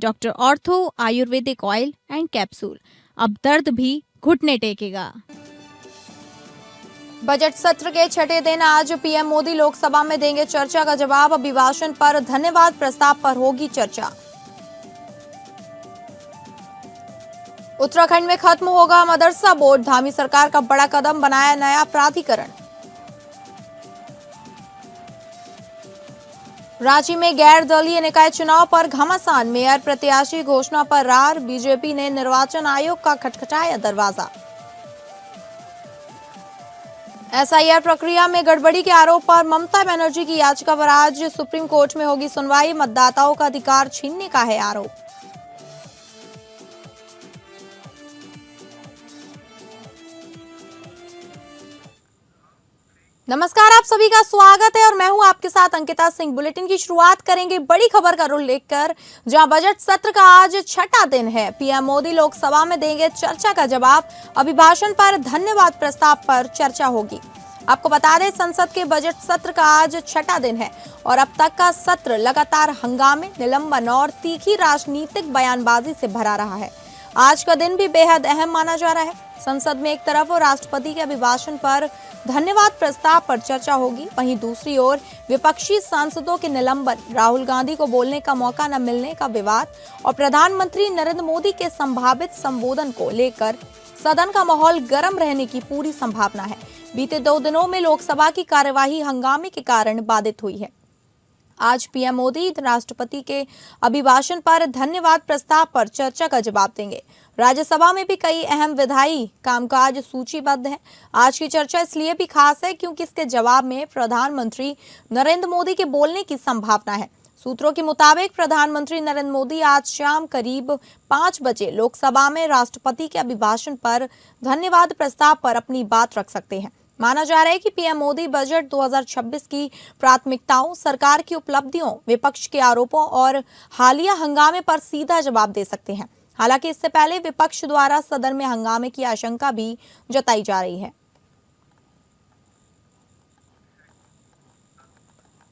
Doctor ortho Ayurvedic oil and capsule, अब दर्द भी घुटने टेकेगा। बजट सत्र के छठे दिन आज पीएम मोदी लोकसभा में देंगे चर्चा का जवाब। अभिभाषण पर धन्यवाद प्रस्ताव पर होगी चर्चा। उत्तराखंड में खत्म होगा मदरसा बोर्ड, धामी सरकार का बड़ा कदम, बनाया नया प्राधिकरण। रांची में गैर दलीय निकाय चुनाव पर घमासान, मेयर प्रत्याशी घोषणा पर रार, बीजेपी ने निर्वाचन आयोग का खटखटाया दरवाजा। एसआईआर प्रक्रिया में गड़बड़ी के आरोप पर ममता बनर्जी की याचिका पर आज सुप्रीम कोर्ट में होगी सुनवाई। मतदाताओं का अधिकार छीनने का है आरोप। नमस्कार, आप सभी का स्वागत है और मैं हूं आपके साथ अंकिता सिंह। बुलेटिन की शुरुआत करेंगे बड़ी खबर का रुख लेकर, जहां बजट सत्र का आज छठा दिन है। पीएम मोदी लोकसभा में देंगे चर्चा का जवाब। अभिभाषण पर धन्यवाद प्रस्ताव पर चर्चा होगी। आपको बता दें, संसद के बजट सत्र का आज छठा दिन है और अब तक का सत्र लगातार हंगामे, निलंबन और तीखी राजनीतिक बयानबाजी से भरा रहा है। आज का दिन भी बेहद अहम माना जा रहा है। संसद में एक तरफ राष्ट्रपति के अभिभाषण पर धन्यवाद प्रस्ताव पर चर्चा होगी, वहीं दूसरी ओर विपक्षी सांसदों के निलंबन, राहुल गांधी को बोलने का मौका न मिलने का विवाद और प्रधानमंत्री नरेंद्र मोदी के संभावित संबोधन को लेकर सदन का माहौल गर्म रहने की पूरी संभावना है। बीते 2 दिनों में लोकसभा की कार्यवाही हंगामे के कारण बाधित हुई है। आज पीएम मोदी राष्ट्रपति के अभिभाषण पर धन्यवाद प्रस्ताव पर चर्चा का जवाब देंगे। राज्यसभा में भी कई अहम विधायी कामकाज सूचीबद्ध हैं। आज की चर्चा इसलिए भी खास है क्योंकि इसके जवाब में प्रधानमंत्री नरेंद्र मोदी के बोलने की संभावना है। सूत्रों के मुताबिक प्रधानमंत्री नरेंद्र मोदी आज शाम करीब 5 बजे लोकसभा में राष्ट्रपति के अभिभाषण पर धन्यवाद प्रस्ताव पर अपनी बात रख सकते हैं। माना जा रहा है कि पीएम मोदी बजट 2026 की प्राथमिकताओं, सरकार की उपलब्धियों, विपक्ष के आरोपों और हालिया हंगामे पर सीधा जवाब दे सकते हैं। हालांकि इससे पहले विपक्ष द्वारा सदन में हंगामे की आशंका भी जताई जा रही है।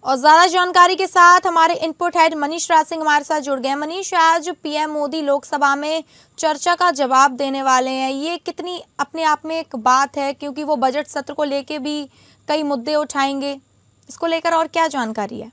और ज्यादा जानकारी के साथ हमारे इनपुट हेड मनीष राज सिंह हमारे साथ जुड़ गए। मनीष, आज पीएम मोदी लोकसभा में चर्चा का जवाब देने वाले हैं, ये कितनी अपने आप में एक बात है, क्योंकि वो बजट सत्र को लेके भी कई मुद्दे उठाएंगे, इसको लेकर और क्या जानकारी है?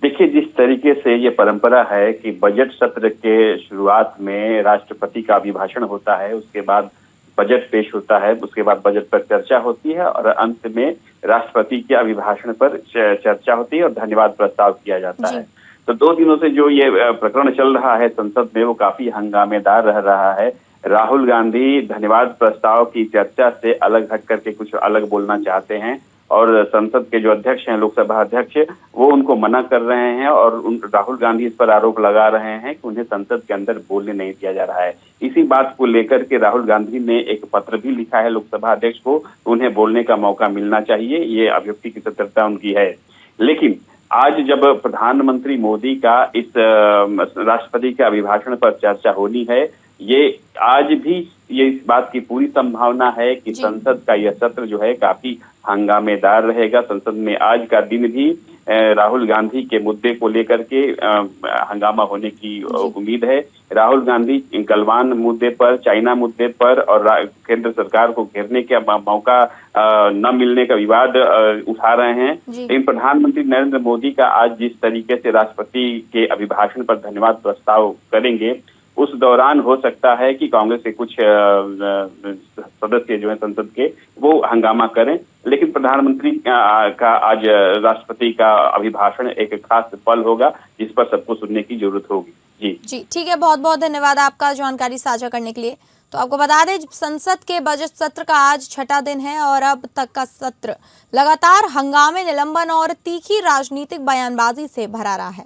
देखिए, जिस तरीके से ये परंपरा है कि बजट सत्र के शुरुआत में राष्ट्रपति का अभिभाषण होता है, उसके बाद बजट पेश होता है, उसके बाद बजट पर चर्चा होती है और अंत में राष्ट्रपति के अभिभाषण पर चर्चा होती है और धन्यवाद प्रस्ताव किया जाता है। तो 2 दिनों से जो ये प्रकरण चल रहा है संसद में, वो काफी हंगामेदार रह रहा है। राहुल गांधी धन्यवाद प्रस्ताव की चर्चा से अलग हट करके कुछ अलग बोलना चाहते हैं और संसद के जो अध्यक्ष हैं, लोकसभा अध्यक्ष, वो उनको मना कर रहे हैं और राहुल गांधी इस पर आरोप लगा रहे हैं कि उन्हें संसद के अंदर बोलने नहीं दिया जा रहा है। इसी बात को लेकर के राहुल गांधी ने एक पत्र भी लिखा है लोकसभा अध्यक्ष को, उन्हें बोलने का मौका मिलना चाहिए, ये अभिव्यक्ति की स्वतंत्रता उनकी है। लेकिन आज जब प्रधानमंत्री मोदी का इस राष्ट्रपति के अभिभाषण पर चर्चा होनी है, ये आज भी ये इस बात की पूरी संभावना है कि संसद का यह सत्र जो है काफी हंगामेदार रहेगा। संसद में आज का दिन भी राहुल गांधी के मुद्दे को लेकर के हंगामा होने की उम्मीद है। राहुल गांधी गलवान मुद्दे पर, चाइना मुद्दे पर और केंद्र सरकार को घेरने का मौका न मिलने का विवाद उठा रहे हैं। लेकिन प्रधानमंत्री नरेंद्र मोदी का आज जिस तरीके से राष्ट्रपति के अभिभाषण पर धन्यवाद प्रस्ताव करेंगे, उस दौरान हो सकता है कि कांग्रेस के कुछ सदस्य जो हैं संसद के, वो हंगामा करें। लेकिन प्रधानमंत्री का आज राष्ट्रपति का अभिभाषण एक खास पल होगा जिस पर सबको सुनने की जरूरत होगी। जी ठीक है, बहुत बहुत धन्यवाद आपका जानकारी साझा करने के लिए। तो आपको बता दें, संसद के बजट सत्र का आज छठा दिन है और अब तक का सत्र लगातार हंगामे, निलंबन और तीखी राजनीतिक बयानबाजी से भरा रहा है।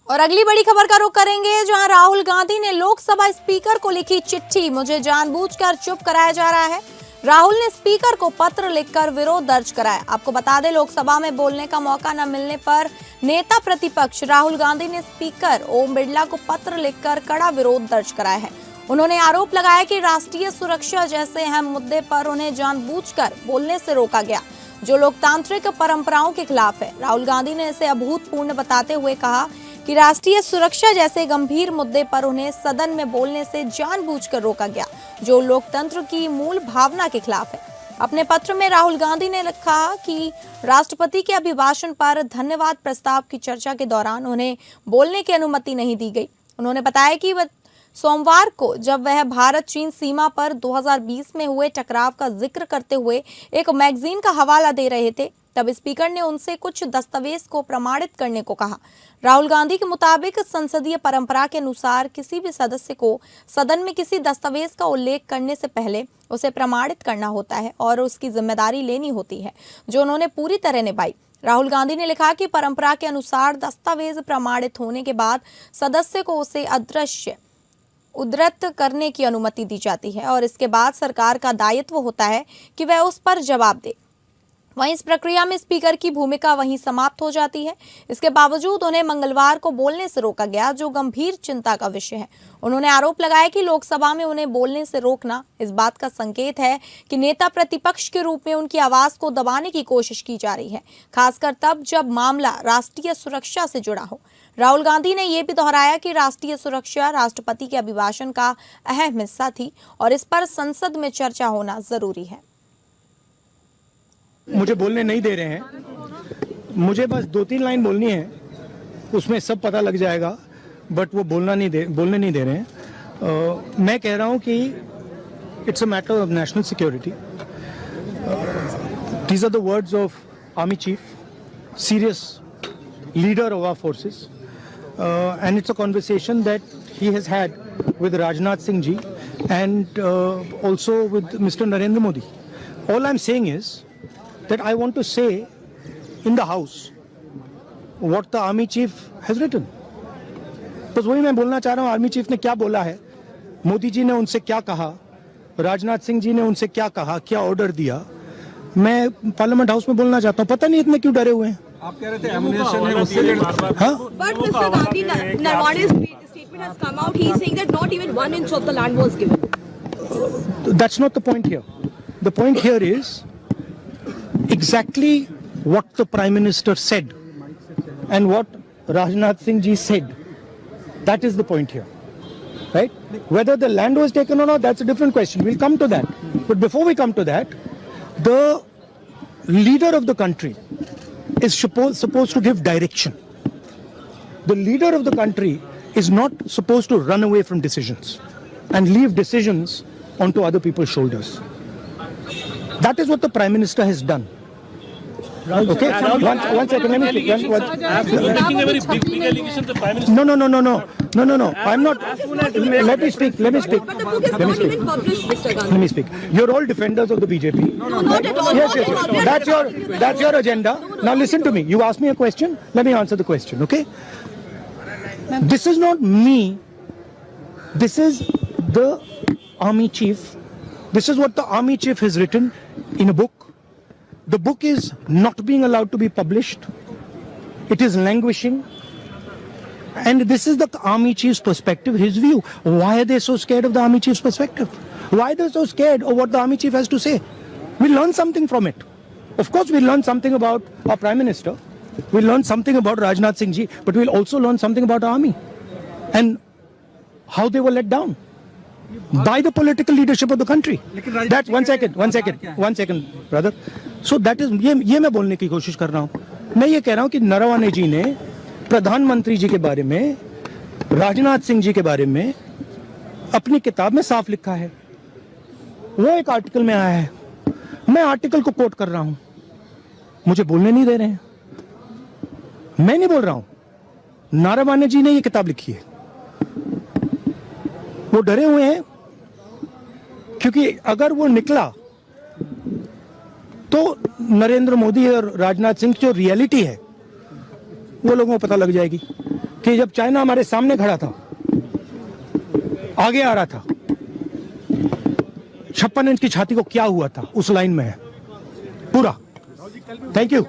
और अगली बड़ी खबर का रुख करेंगे, जहां राहुल गांधी ने लोकसभा स्पीकर को लिखी चिट्ठी। मुझे जानबूझकर चुप कराया जा रहा है। राहुल ने स्पीकर को पत्र लिखकर विरोध दर्ज कराया। आपको बता दें, लोकसभा में बोलने का मौका न मिलने पर नेता प्रतिपक्ष राहुल गांधी ने स्पीकर ओम बिरला को पत्र लिखकर कड़ा विरोध दर्ज कराया है। उन्होंने आरोप लगाया कि राष्ट्रीय सुरक्षा जैसे अहम मुद्दे पर उन्हें जानबूझकर बोलने से रोका गया, जो लोकतांत्रिक परंपराओं के खिलाफ है। राहुल गांधी ने इसे अभूतपूर्व बताते हुए कहा कि राष्ट्रीय सुरक्षा जैसे गंभीर मुद्दे पर उन्हें सदन में बोलने से जानबूझकर रोका गया, जो लोकतंत्र की मूल भावना के खिलाफ है। अपने पत्र में राहुल गांधी ने लिखा कि राष्ट्रपति के अभिभाषण पर धन्यवाद प्रस्ताव की चर्चा के दौरान उन्हें बोलने की अनुमति नहीं दी गई। उन्होंने बताया कि वह सोमवार को जब वह भारत चीन सीमा पर 2020 में हुए टकराव का जिक्र करते हुए एक मैगजीन का हवाला दे रहे थे, तब स्पीकर ने उनसे कुछ दस्तावेज को प्रमाणित करने को कहा। राहुल गांधी के मुताबिक संसदीय परंपरा के अनुसार किसी भी सदस्य को सदन में किसी दस्तावेज का उल्लेख करने से पहले उसे प्रमाणित करना होता है और उसकी जिम्मेदारी लेनी होती है, जो उन्होंने पूरी तरह निभाई। राहुल गांधी ने लिखा कि परंपरा के अनुसार दस्तावेज प्रमाणित होने के बाद सदस्य को उसे उद्धृत करने की अनुमति दी जाती है और इसके बाद सरकार का दायित्व होता है कि वह उस पर जवाब दे। वहीं इस प्रक्रिया में स्पीकर की भूमिका वहीं समाप्त हो जाती है। इसके बावजूद उन्हें मंगलवार को बोलने से रोका गया, जो गंभीर चिंता का विषय है। उन्होंने आरोप लगाया कि लोकसभा में उन्हें बोलने से रोकना इस बात का संकेत है कि नेता प्रतिपक्ष के रूप में उनकी आवाज को दबाने की कोशिश की जा रही है, खासकर तब जब मामला राष्ट्रीय सुरक्षा से जुड़ा हो। राहुल गांधी ने यह भी दोहराया कि राष्ट्रीय सुरक्षा राष्ट्रपति के अभिभाषण का अहम हिस्सा थी और इस पर संसद में चर्चा होना जरूरी है। मुझे बोलने नहीं दे रहे हैं, मुझे बस 2-3 लाइन बोलनी है, उसमें सब पता लग जाएगा, बट वो बोलने नहीं दे रहे हैं। मैं कह रहा हूं कि it's a matter of national security. These are the words of army chief, serious leader of our forces, and it's a conversation that he has had with Rajnath Singh ji and also with mister Narendra Modi. All I am saying is that I want to say in the house what the army chief has written. बस वही मैं बोलना चाह रहा हूँ, army chief ने क्या बोला है, मोदी जी ने उनसे क्या कहा, राजनाथ सिंह जी ने उनसे क्या कहा, क्या ऑर्डर दिया, मैं पार्लियामेंट हाउस में बोलना चाहता हूँ। पता नहीं इतने क्यों डरे हुए हैं। आप कह रहे थे एमुनेशन है उससे, हाँ? But Mr. Gandhi, Narwane's statement has come out. He is saying that not even 1 inch of the land was given. That's not the point here. The point here is exactly what the Prime Minister said and what Rajnath Singh ji said. That is the point here, right? Whether the land was taken or not, that's a different question. We'll come to that. But before we come to that, the leader of the country is supposed to give direction. The leader of the country is not supposed to run away from decisions and leave decisions onto other people's shoulders. That is what the Prime Minister has done. Okay, one second, let me speak. Making a very big allegation, the Prime Minister. No. I'm not. Let me speak. But the book is not even published, Mr. Gandhi. Let me speak. You're all defenders of the BJP. No, not at all. Yes. That's your agenda. Now listen to me. You asked me a question. Let me answer the question. Okay. This is not me. This is the army chief. This is what the army chief has written in a book. The book is not being allowed to be published. It is languishing. And this is the army chief's perspective, his view. Why are they so scared of the army chief's perspective? Why are they so scared of what the army chief has to say? We'll learn something from it. Of course, we'll learn something about our Prime Minister. We'll learn something about Rajnath Singh ji, but we'll also learn something about our army and how they were let down by the political leadership of the country. That's one second, brother. So that is ये मैं बोलने की कोशिश कर रहा हूँ. मैं ये कह रहा हूँ कि नरवणे जी ने प्रधानमंत्री जी के बारे में, राजनाथ सिंह जी के बारे में अपनी किताब में साफ लिखा है. वो एक आर्टिकल में आया है. मैं आर्टिकल को कोट कर रहा हूँ. मुझे बोलने नहीं दे रहे हैं. मैं नहीं बोल रहा हूँ. नरवणे जी ने ये किताब लिखी है. वो डरे हुए हैं क्योंकि अगर वो निकला तो नरेंद्र मोदी और राजनाथ सिंह की जो रियलिटी है वो लोगों को पता लग जाएगी कि जब चाइना हमारे सामने खड़ा था, आगे आ रहा था, 56 इंच की छाती को क्या हुआ था, उस लाइन में है पूरा. Thank you.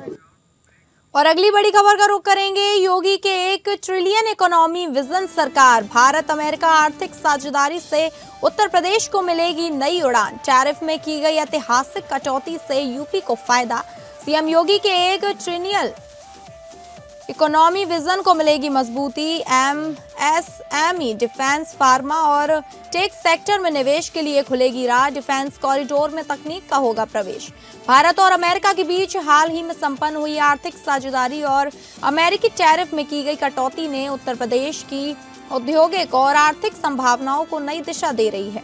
और अगली बड़ी खबर का रुख करेंगे। योगी के 1 ट्रिलियन इकोनॉमी विजन सरकार, भारत अमेरिका आर्थिक साझेदारी से उत्तर प्रदेश को मिलेगी नई उड़ान। टैरिफ में की गई ऐतिहासिक कटौती से यूपी को फायदा। सीएम योगी के 1 ट्रिलियन इकोनॉमी विजन को मिलेगी मजबूती। एमएसएमई, डिफेंस, फार्मा और टेक सेक्टर में निवेश के लिए खुलेगी राह। डिफेंस कॉरिडोर में तकनीक का होगा प्रवेश। भारत और अमेरिका के बीच हाल ही में संपन्न हुई आर्थिक साझेदारी और अमेरिकी टैरिफ में की गई कटौती ने उत्तर प्रदेश की औद्योगिक और आर्थिक संभावनाओं को नई दिशा दे रही है।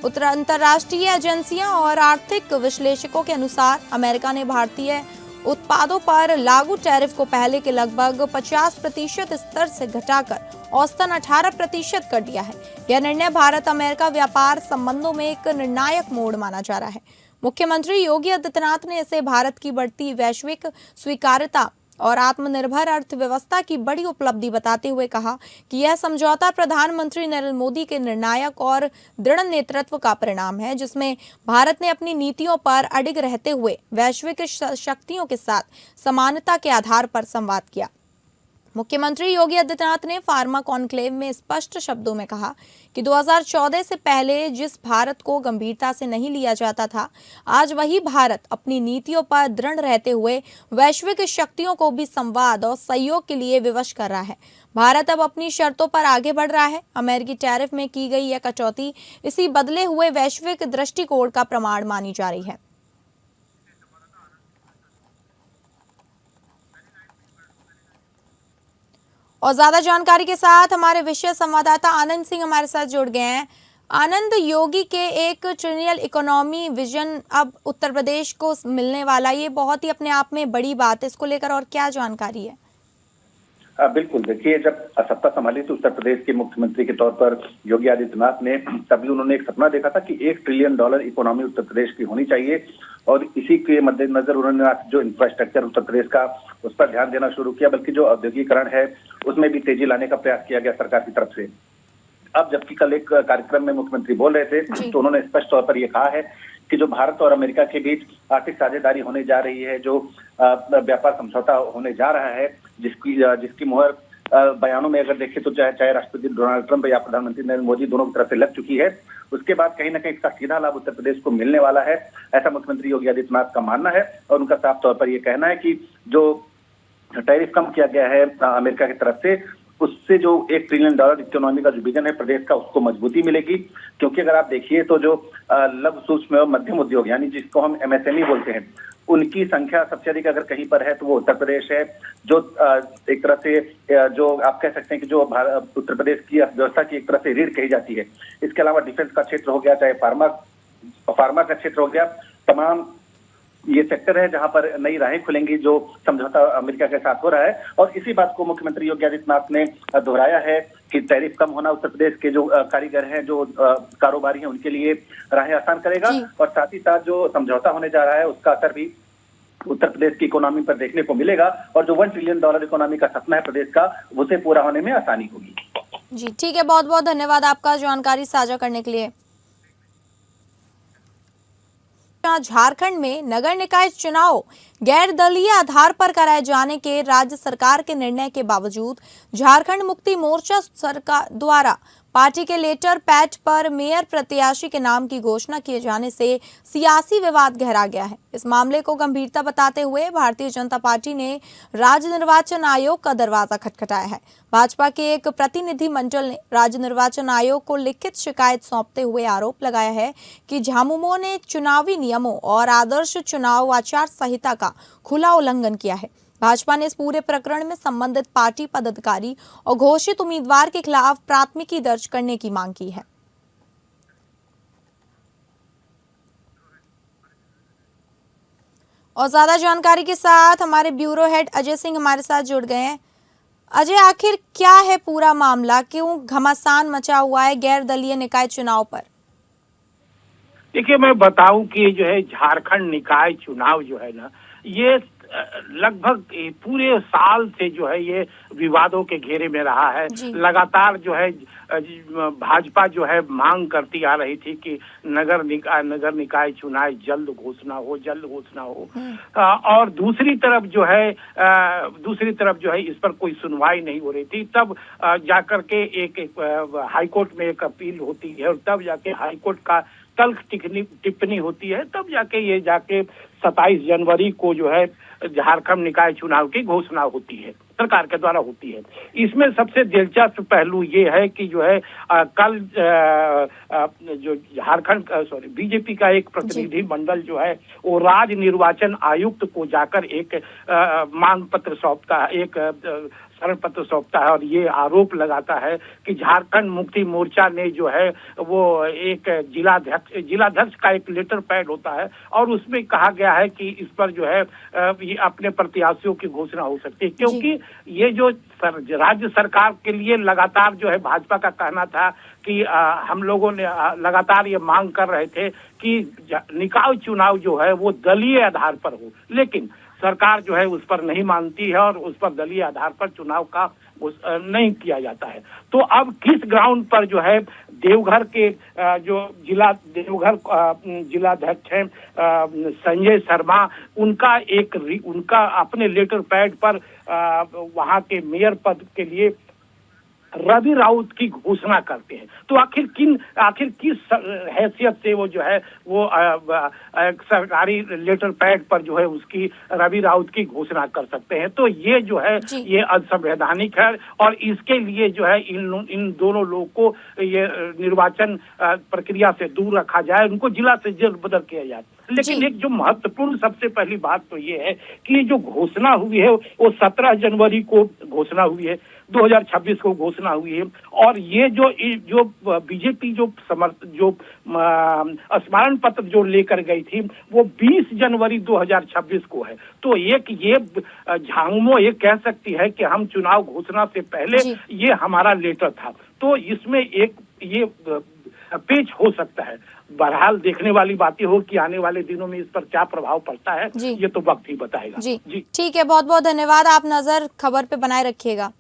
अंतर्राष्ट्रीय एजेंसियां और आर्थिक विश्लेषकों के अनुसार अमेरिका ने भारतीय उत्पादों पर लागू टैरिफ को पहले के लगभग 50% स्तर से घटाकर औसतन 18% कर दिया है। यह निर्णय भारत अमेरिका व्यापार संबंधों में एक निर्णायक मोड़ माना जा रहा है। मुख्यमंत्री योगी आदित्यनाथ ने इसे भारत की बढ़ती वैश्विक स्वीकार्यता और आत्मनिर्भर अर्थव्यवस्था की बड़ी उपलब्धि बताते हुए कहा कि यह समझौता प्रधानमंत्री नरेंद्र मोदी के निर्णायक और दृढ़ नेतृत्व का परिणाम है, जिसमें भारत ने अपनी नीतियों पर अडिग रहते हुए वैश्विक शक्तियों के साथ समानता के आधार पर संवाद किया। मुख्यमंत्री योगी आदित्यनाथ ने फार्मा कॉन्क्लेव में स्पष्ट शब्दों में कहा कि 2014 से पहले जिस भारत को गंभीरता से नहीं लिया जाता था, आज वही भारत अपनी नीतियों पर दृढ़ रहते हुए वैश्विक शक्तियों को भी संवाद और सहयोग के लिए विवश कर रहा है। भारत अब अपनी शर्तों पर आगे बढ़ रहा है। अमेरिकी टैरिफ में की गई यह कटौती इसी बदले हुए वैश्विक दृष्टिकोण का प्रमाण मानी जा रही है। और ज्यादा जानकारी के साथ हमारे विशेष संवाददाता आनंद सिंह हमारे साथ जुड़ गए हैं। आनंद, योगी के 1 ट्रिलियन इकोनॉमी विजन अब उत्तर प्रदेश को मिलने वाला, ये बहुत ही अपने आप में बड़ी बात है। इसको लेकर और क्या जानकारी है? बिल्कुल, देखिए, जब सत्ता संभाली तो उत्तर प्रदेश के मुख्यमंत्री के तौर पर योगी आदित्यनाथ ने, तभी उन्होंने एक सपना देखा था कि $1 ट्रिलियन इकोनॉमी उत्तर प्रदेश की होनी चाहिए। और इसी के मद्देनजर उन्होंने जो इंफ्रास्ट्रक्चर उत्तर प्रदेश का, उस पर ध्यान देना शुरू किया, बल्कि जो औद्योगिकरण है उसमें भी तेजी लाने का प्रयास किया गया सरकार की तरफ से। अब जबकि कल एक कार्यक्रम में मुख्यमंत्री बोल रहे थे तो उन्होंने स्पष्ट तौर पर यह कहा है कि जो भारत और अमेरिका के बीच आर्थिक साझेदारी होने जा रही है, जो व्यापार समझौता होने जा रहा है, जिसकी मुहर बयानों में अगर देखें तो चाहे राष्ट्रपति डोनाल्ड ट्रंप या प्रधानमंत्री नरेंद्र मोदी दोनों की तरफ से लग चुकी है, उसके बाद कहीं ना कहीं इसका सीधा लाभ उत्तर प्रदेश को मिलने वाला है, ऐसा मुख्यमंत्री योगी आदित्यनाथ का मानना है। और उनका साफ तौर पर यह कहना है कि जो टैरिफ कम किया गया है अमेरिका की तरफ से, उससे जो $1 ट्रिलियन इकोनॉमी का जो विजन है प्रदेश का, उसको मजबूती मिलेगी। क्योंकि अगर आप देखिए तो जो लघु सूक्ष्म और मध्यम उद्योग, यानी जिसको हम एमएसएमई बोलते हैं, उनकी संख्या सबसे अधिक अगर कहीं पर है तो वो उत्तर प्रदेश है। जो एक तरह से जो आप कह सकते हैं कि जो उत्तर प्रदेश की अर्थव्यवस्था की एक तरह से रीढ़ कही जाती है। इसके अलावा डिफेंस का क्षेत्र हो गया, चाहे फार्मा का क्षेत्र हो गया, तमाम ये सेक्टर है जहां पर नई राहें खुलेंगी जो समझौता अमेरिका के साथ हो रहा है। और इसी बात को मुख्यमंत्री योगी आदित्यनाथ ने दोहराया है कि टैरिफ कम होना उत्तर प्रदेश के जो कारीगर हैं, जो कारोबारी हैं, उनके लिए राहें आसान करेगा। और साथ ही साथ जो समझौता होने जा रहा है उसका असर भी उत्तर प्रदेश की इकोनॉमी पर देखने को मिलेगा। और जो $1 ट्रिलियन इकोनॉमी का सपना है प्रदेश का, उसे पूरा होने में आसानी होगी। जी ठीक है, बहुत बहुत धन्यवाद आपका जानकारी साझा करने के लिए। झारखंड में नगर निकाय चुनाव गैर दलीय आधार पर कराए जाने के राज्य सरकार के निर्णय के बावजूद झारखंड मुक्ति मोर्चा सरकार द्वारा पार्टी के लेटर पैड पर मेयर प्रत्याशी के नाम की घोषणा किए जाने से सियासी विवाद गहरा गया है। इस मामले को गंभीरता बताते हुए भारतीय जनता पार्टी ने राज्य निर्वाचन आयोग का दरवाजा खटखटाया है। भाजपा के एक प्रतिनिधि मंडल ने राज्य निर्वाचन आयोग को लिखित शिकायत सौंपते हुए आरोप लगाया है कि झामुमो ने चुनावी नियमों और आदर्श चुनाव आचार संहिता का खुला उल्लंघन किया है। भाजपा ने इस पूरे प्रकरण में संबंधित पार्टी पदाधिकारी और घोषित उम्मीदवार के खिलाफ प्राथमिकी दर्ज करने की मांग की है। और ज्यादा जानकारी के साथ हमारे ब्यूरो हेड अजय सिंह हमारे साथ जुड़ गए हैं। अजय, आखिर क्या है पूरा मामला, क्यों घमासान मचा हुआ है गैर दलीय निकाय चुनाव पर? देखिए, मैं बताऊं कि जो है झारखंड निकाय चुनाव जो है ना, ये लगभग पूरे साल से जो है ये विवादों के घेरे में रहा है। लगातार जो है भाजपा जो है मांग करती आ रही थी कि नगर निकाय चुनाव जल्द घोषणा हो। और दूसरी तरफ जो है इस पर कोई सुनवाई नहीं हो रही थी। तब जाकर के एक हाईकोर्ट में एक अपील होती है और तब जाके हाईकोर्ट का तल्ख टिप्पणी होती है, तब जाके ये जाके 27 जनवरी को जो है झारखंड निकाय चुनाव की घोषणा होती है, सरकार के द्वारा होती है। इसमें सबसे दिलचस्प पहलू ये है कि जो है कल जो झारखंड बीजेपी का एक प्रतिनिधि मंडल जो है वो राज्य निर्वाचन आयुक्त को जाकर एक मांग पत्र सौंपता है, एक शरण पत्र सौंपता है और ये आरोप लगाता है कि झारखंड मुक्ति मोर्चा ने जो है वो एक जिलाध्यक्ष का एक लेटर पैड होता है और उसमें कहा गया है कि इस पर जो है ये अपने प्रत्याशियों की घोषणा हो सकती है, क्योंकि ये जो राज्य सरकार के लिए लगातार जो है भाजपा का कहना था कि हम लोगों ने लगातार ये मांग कर रहे थे कि निकाय चुनाव जो है वो दलीय आधार पर हो, लेकिन सरकार जो है उस पर नहीं मानती है और उस पर दलीय आधार पर चुनाव का नहीं किया जाता है। तो अब किस ग्राउंड पर जो है देवघर के जो देवघर जिलाध्यक्ष हैं संजय शर्मा, उनका अपने लेटर पैड पर वहां के मेयर पद के लिए रवि राउत की घोषणा करते हैं। तो आखिर किस हैसियत से वो जो है वो सरकारी लेटर पैड पर जो है उसकी रवि राउत की घोषणा कर सकते हैं। तो ये जो है ये असंवैधानिक है और इसके लिए जो है इन दोनों लोगों को ये निर्वाचन प्रक्रिया से दूर रखा जाए, उनको जिला से जल्द बदल किया जाए। लेकिन एक जो महत्वपूर्ण सबसे पहली बात तो ये है कि ये जो घोषणा हुई है वो 17 जनवरी को घोषणा हुई है, 2026 को घोषणा हुई है और ये जो बीजेपी जो स्मरण पत्र जो लेकर गई थी वो 20 जनवरी 2026 को है। तो ये झांगमो ये कह सकती है कि हम चुनाव घोषणा से पहले ये हमारा लेटर था। तो इसमें एक ये पेच हो सकता है। बहरहाल देखने वाली बातें हो कि आने वाले दिनों में इस पर क्या प्रभाव पड़ता है, ये तो वक्त ही बताएगा। जी ठीक है, बहुत बहुत धन्यवाद। आप नजर खबर पे बनाए रखिएगा।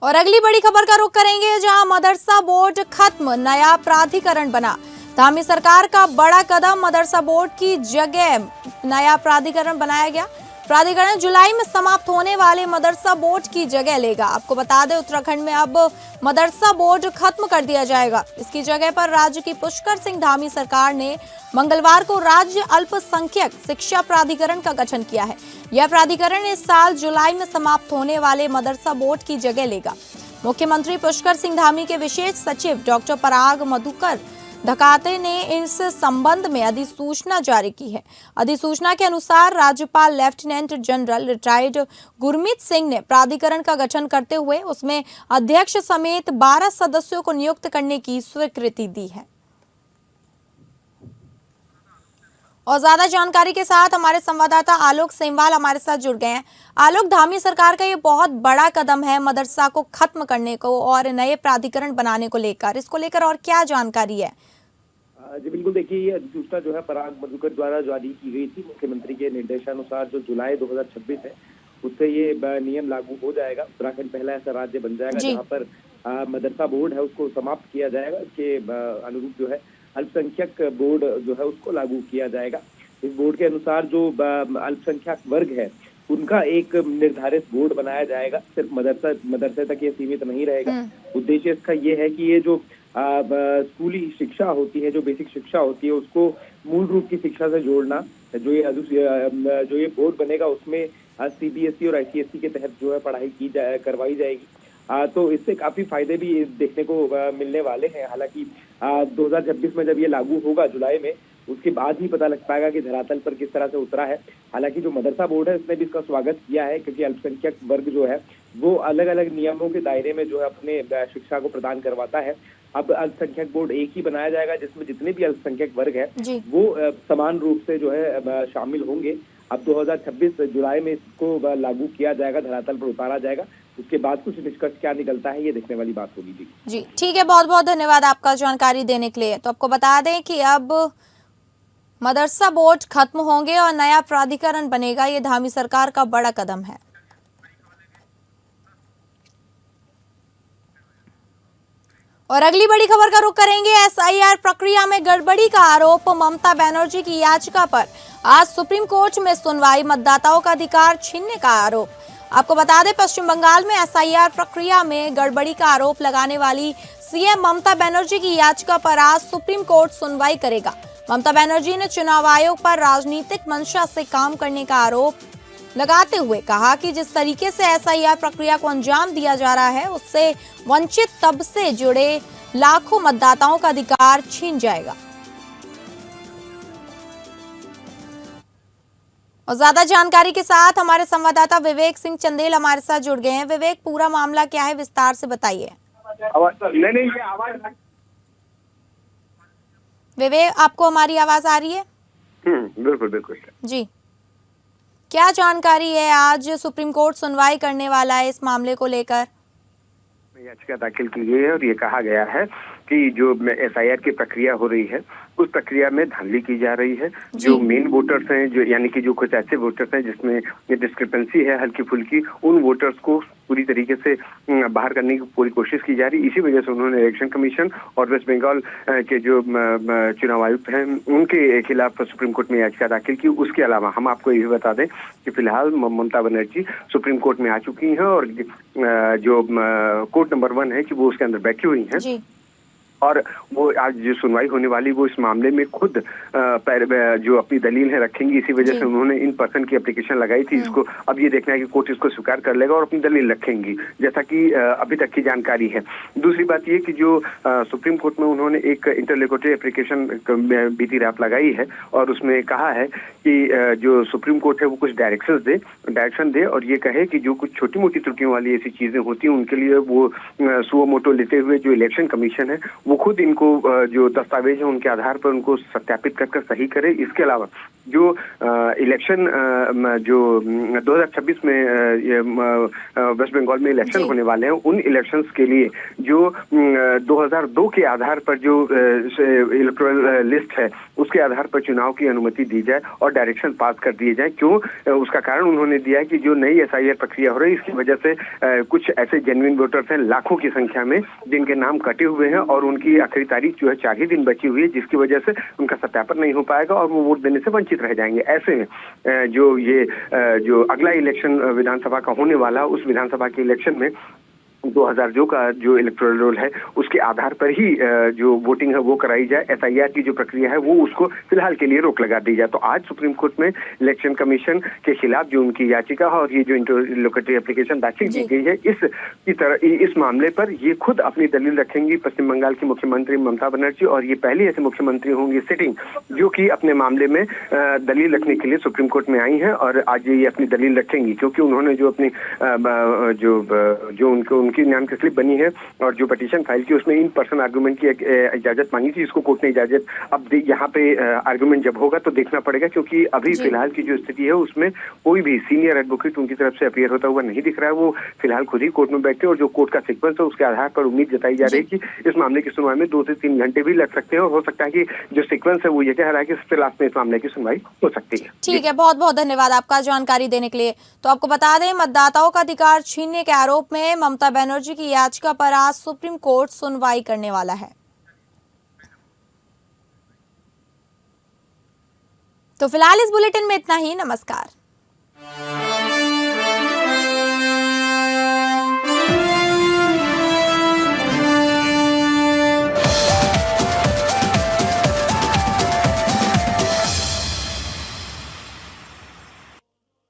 और अगली बड़ी खबर का रुख करेंगे, जहां मदरसा बोर्ड खत्म, नया प्राधिकरण बना। धामी सरकार का बड़ा कदम, मदरसा बोर्ड की जगह नया प्राधिकरण बनाया गया। प्राधिकरण जुलाई में समाप्त होने वाले मदरसा बोर्ड की जगह लेगा। आपको बता दें उत्तराखंड में अब मदरसा बोर्ड खत्म कर दिया जाएगा। इसकी जगह पर राज्य की पुष्कर सिंह धामी सरकार ने मंगलवार को राज्य अल्पसंख्यक शिक्षा प्राधिकरण का गठन किया है। यह प्राधिकरण इस साल जुलाई में समाप्त होने वाले मदरसा बोर्ड की जगह लेगा। मुख्यमंत्री पुष्कर सिंह धामी के विशेष सचिव डॉक्टर पराग मधुकर धकाते ने इस संबंध में अधिसूचना जारी की है। अधिसूचना के अनुसार राज्यपाल lieutenant general retired Gurmeet Singh ने प्राधिकरण का गठन करते हुए उसमें अध्यक्ष समेत 12 सदस्यों को नियुक्त करने की स्वीकृति दी है। और ज्यादा जानकारी के साथ हमारे संवाददाता आलोक सेमवाल हमारे साथ जुड़ गए हैं। आलोक, धामी सरकार का ये बहुत बड़ा कदम है मदरसा को खत्म करने को और नए प्राधिकरण बनाने को लेकर, इसको लेकर और क्या जानकारी है? जी बिल्कुल, देखिए ये अधिसूचना जो है पराग मधुकर द्वारा जारी की गई थी। मुख्यमंत्री के निर्देशानुसार जो जुलाई 2026 है उससे ये नियम लागू हो जाएगा। उत्तराखंड पहला ऐसा राज्य बन जाएगा जहाँ पर मदरसा बोर्ड है उसको समाप्त किया जाएगा। इसके अनुरूप जो है अल्पसंख्यक बोर्ड जो है उसको लागू किया जाएगा। इस बोर्ड के अनुसार जो अल्पसंख्यक वर्ग है उनका एक निर्धारित बोर्ड बनाया जाएगा। सिर्फ मदरसे तक ये सीमित नहीं रहेगा। उद्देश्य इसका ये है कि ये जो स्कूली शिक्षा होती है, जो बेसिक शिक्षा होती है, उसको मूल रूप की शिक्षा से जोड़ना। जो ये बोर्ड बनेगा उसमें CBSE और ICSE के तहत जो है पढ़ाई करवाई जाएगी। तो इससे काफी फायदे भी देखने को मिलने वाले हैं। हालांकि 2026 में जब ये लागू होगा जुलाई में, उसके बाद ही पता लग पाएगा कि धरातल पर किस तरह से उतरा है। हालांकि जो मदरसा बोर्ड है उसने भी इसका स्वागत किया है, क्योंकि अल्पसंख्यक वर्ग जो है वो अलग अलग नियमों के दायरे में जो है अपने शिक्षा को प्रदान करवाता है। अब अल्पसंख्यक बोर्ड एक ही बनाया जाएगा जिसमें जितने भी अल्पसंख्यक वर्ग है वो समान रूप से जो है शामिल होंगे। अब 2026 जुलाई में इसको लागू किया जाएगा, धरातल पर उतारा जाएगा। उसके बाद कुछ निष्कर्ष क्या निकलता है ये देखने वाली बात होगी। जी ठीक है, बहुत बहुत धन्यवाद आपका जानकारी देने के लिए। तो आपको बता दें कि अब मदरसा बोर्ड खत्म होंगे और नया प्राधिकरण बनेगा, ये धामी सरकार का बड़ा कदम है। और अगली बड़ी खबर का रुख करेंगे। एसआईआर प्रक्रिया में गड़बड़ी का आरोप, ममता बनर्जी की याचिका पर आज सुप्रीम कोर्ट में सुनवाई, मतदाताओं का अधिकार छीनने का आरोप। आपको बता दें, पश्चिम बंगाल में एसआईआर प्रक्रिया में गड़बड़ी का आरोप लगाने वाली सीएम ममता बनर्जी की याचिका पर आज सुप्रीम कोर्ट सुनवाई करेगा। ममता बनर्जी ने चुनाव आयोग पर राजनीतिक मंशा से काम करने का आरोप लगाते हुए कहा कि जिस तरीके से एसआईआर प्रक्रिया को अंजाम दिया जा रहा है, उससे वंचित तबके से जुड़े लाखों मतदाताओं का अधिकार छीन जाएगा। और ज्यादा जानकारी के साथ हमारे संवाददाता विवेक सिंह चंदेल हमारे साथ जुड़ गए हैं। विवेक, पूरा मामला क्या है, विस्तार से बताइए। नहीं, ये आवाज विवेक, आपको हमारी आवाज आ रही है? बिल्कुल बिल्कुल जी, क्या जानकारी है? आज सुप्रीम कोर्ट सुनवाई करने वाला है इस मामले को लेकर। याचिका दाखिल की गई है और ये कहा गया है कि जो एसआईआर की प्रक्रिया हो रही है उस प्रक्रिया में धांधली की जा रही है। जो मेन वोटर्स हैं, जो यानी कि जो कुछ ऐसे वोटर्स हैं जिसमें ये डिस्क्रिपेंसी है हल्की फुल्की, उन वोटर्स को पूरी तरीके से बाहर करने की पूरी कोशिश की जा रही है। इसी वजह से उन्होंने इलेक्शन कमीशन और वेस्ट बंगाल के जो चुनाव आयुक्त हैं उनके खिलाफ सुप्रीम कोर्ट में याचिका दाखिल की। उसके अलावा हम आपको ये भी बता दें कि फिलहाल ममता बनर्जी सुप्रीम कोर्ट में आ चुकी हैं और जो कोर्ट नंबर 1 है कि वो उसके अंदर बैठी हुई हैं और वो आज जो सुनवाई होने वाली वो इस मामले में खुद जो अपनी दलील है रखेंगी। इसी वजह से उन्होंने इन पर्सन की एप्लीकेशन लगाई थी। इसको अब ये देखना है कि कोर्ट इसको स्वीकार कर लेगा और अपनी दलील रखेंगी, जैसा कि अभी तक की जानकारी है। दूसरी बात ये कि जो सुप्रीम कोर्ट में उन्होंने एक इंटरलोक्यूटरी एप्लीकेशन बीती रात लगाई है और उसमें कहा है कि जो सुप्रीम कोर्ट है वो कुछ डायरेक्शन दे और ये कहे कि जो कुछ छोटी मोटी त्रुटियों वाली ऐसी चीजें होती हैं उनके लिए वो सुओ मोटो लेते हुए जो इलेक्शन कमीशन है वो खुद इनको जो दस्तावेज है उनके आधार पर उनको सत्यापित कर सही करे। इसके अलावा जो इलेक्शन जो 2026 में वेस्ट बंगाल में इलेक्शन होने वाले हैं उन इलेक्शंस के लिए जो 2002 के आधार पर जो इलेक्टोरल लिस्ट है उसके आधार पर चुनाव की अनुमति दी जाए और डायरेक्शन पास कर दिए जाए। क्यों? उसका कारण उन्होंने दिया है कि जो नई एसआईआर प्रक्रिया हो रही है इसकी वजह से कुछ ऐसे जेन्युइन वोटर्स हैं लाखों की संख्या में जिनके नाम कटे हुए हैं और उनकी आखिरी तारीख जो है 4 ही दिन बची हुई है, जिसकी वजह से उनका सत्यापन नहीं हो पाएगा और वो वोट देने से वंचित रह जाएंगे। ऐसे में जो अगला इलेक्शन विधानसभा का होने वाला उस विधानसभा के इलेक्शन में 2002 का जो इलेक्टोरल रोल है उसके आधार पर ही जो वोटिंग है वो कराई जाए। एसआईआर की जो प्रक्रिया है वो उसको फिलहाल के लिए रोक लगा दी जाए। तो आज सुप्रीम कोर्ट में इलेक्शन कमीशन के खिलाफ जो उनकी याचिका है और ये जो इंटरलोक्यूटरी एप्लीकेशन दाखिल की गई है इस मामले पर ये खुद अपनी दलील रखेंगी पश्चिम बंगाल की मुख्यमंत्री ममता बनर्जी और ये पहली ऐसे मुख्यमंत्री होंगी सिटिंग जो कि अपने मामले में दलील रखने के लिए सुप्रीम कोर्ट में आई हैं और आज ये अपनी दलील रखेंगी क्योंकि उन्होंने जो अपनी जो उनकी नाम की स्लिप बनी है और जो पिटीशन फाइल की उसमें इन पर्सन आर्गुमेंट की इजाजत मांगी थी। इसको कोर्ट ने इजाजत अब यहाँ पे आर्गुमेंट जब होगा तो देखना पड़ेगा क्योंकि अभी फिलहाल की जो स्थिति है उसमें कोई भी सीनियर एडवोकेट उनकी तरफ से अपीयर होता हुआ नहीं दिख रहा है। वो फिलहाल खुद ही कोर्ट में बैठे और जो कोर्ट का सीक्वेंस है उसके आधार पर उम्मीद जताई जा रही है कि इस मामले की सुनवाई में 2 से 3 घंटे भी लग सकते हैं और हो सकता है कि जो सीक्वेंस है वो ये कह रहा है कि सबसे लास्ट में इस मामले की सुनवाई हो सकती है। ठीक है, बहुत बहुत धन्यवाद आपका जानकारी देने के लिए। तो आपको बता दें, मतदाताओं का अधिकार छीनने के आरोप में ममता बनर्जी की याचिका पर आज सुप्रीम कोर्ट सुनवाई करने वाला है। तो फिलहाल इस बुलेटिन में इतना ही। नमस्कार।